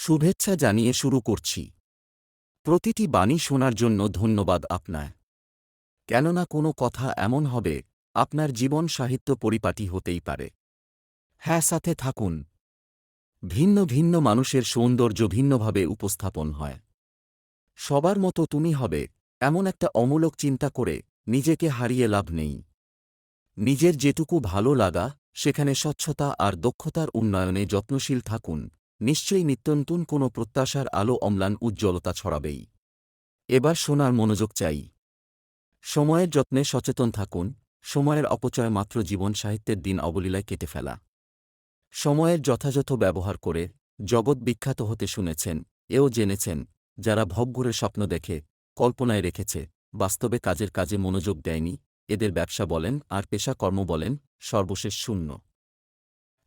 শুভেচ্ছা জানিয়ে শুরু করছি। প্রতিটি বাণী শোনার জন্য ধন্যবাদ আপনায়। কেননা কোনো কথা এমন হবে, আপনার জীবন সাহিত্য পরিপাটি হতেই পারে। হ্যাঁ, সাথে থাকুন। ভিন্ন ভিন্ন মানুষের সৌন্দর্য ভিন্নভাবে উপস্থাপন হয়। সবার মতো তুমি হবে, এমন একটা অমূলক চিন্তা করে নিজেকে হারিয়ে লাভ নেই। নিজের যেটুকু ভালো লাগা, সেখানে স্বচ্ছতা আর দক্ষতার উন্নয়নে যত্নশীল থাকুন। নিশ্চয়ই নিত্যনতুন কোনো প্রত্যাশার আলো অম্লান উজ্জ্বলতা ছড়াবেই। এবার শোনার মনোযোগ চাই। সময়ের যত্নে সচেতন থাকুন। সময়ের অপচয় মাত্র জীবন সাহিত্যের দিন অবলীলায় কেটে ফেলা। সময়ের যথাযথ ব্যবহার করে জগৎ বিখ্যাত হতে শুনেছেন, এও জেনেছেন, যারা ভবঘুরে স্বপ্ন দেখে, কল্পনায় রেখেছে, বাস্তবে কাজে মনোযোগ দেয়নি, এদের ব্যবসা বলেন আর পেশা কর্ম বলেন, সর্বশেষ শূন্য।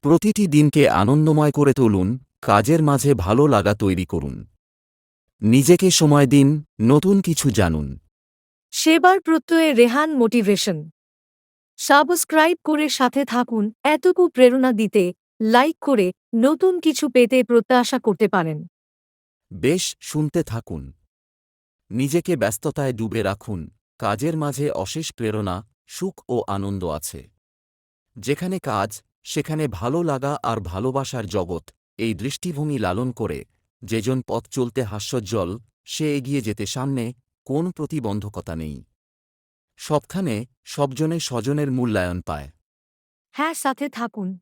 প্রতিটি দিনকে আনন্দময় করে তুলুন, কাজের মাঝে ভালো লাগা তৈরি করুন। নিজেকে সময় দিন, নতুন কিছু জানুন। সেবার প্রত্যয়ে রেহান মোটিভেশন সাবস্ক্রাইব করে সাথে থাকুন। এতটুকু প্রেরণা দিতে লাইক করে নতুন কিছু পেতে প্রত্যাশা করতে পারেন। বেশ, শুনতে থাকুন। নিজেকে ব্যস্ততায় ডুবে রাখুন। কাজের মাঝে অশেষ প্রেরণা, সুখ ও আনন্দ আছে। যেখানে কাজ, সেখানে ভালো লাগা আর ভালোবাসার জগৎ। এই দৃষ্টিভঙ্গি লালন করে যেজন পথ চলতে হাস্যোজ্জ্বল, সে এগিয়ে যেতে সামনে কোন প্রতিবন্ধকতা নেই। সবখানে সবজনে স্বজনের মূল্যায়ন পায়। হ্যাঁ, সাথে থাকুন।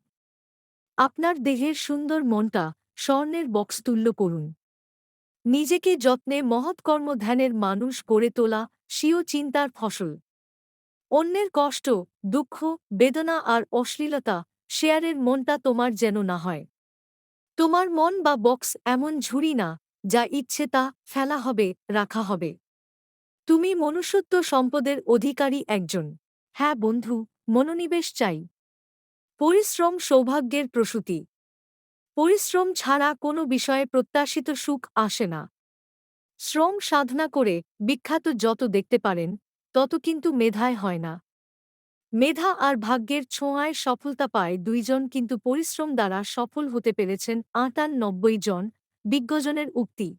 আপনার দেহের সুন্দর মনটা স্বর্ণের বক্স তুল্য করুন। নিজেকে যত্নে মহৎকর্ম ধ্যানের মানুষ গড়ে তোলা স্বীয় চিন্তার ফসল। অন্যের কষ্ট, দুঃখ, বেদনা আর অশ্লীলতা শেয়ারের মনটা তোমার যেন না হয়। তোমার মন বা বক্স এমন ঝুড়ি না, যা ইচ্ছে তা ফেলা হবে, রাখা হবে। তুমি মনুষ্যত্ব সম্পদের অধিকারী একজন। হ্যাঁ বন্ধু, মনোনিবেশ চাই। পরিশ্রম সৌভাগ্যের প্রসূতি। পরিশ্রম ছাড়া কোনো বিষয়ে প্রত্যাশিত সুখ আসে না। শ্রম সাধনা করে বিখ্যাত যত দেখতে পারেন, তত কিন্তু মেধায় হয় না। মেধা আর ভাগ্যের ছোঁয়ায় সফলতা পায় দুইজন, কিন্তু পরিশ্রম দ্বারা সফল হতে পেরেছেন ৯৮ জন বিজ্ঞজনের উক্তি।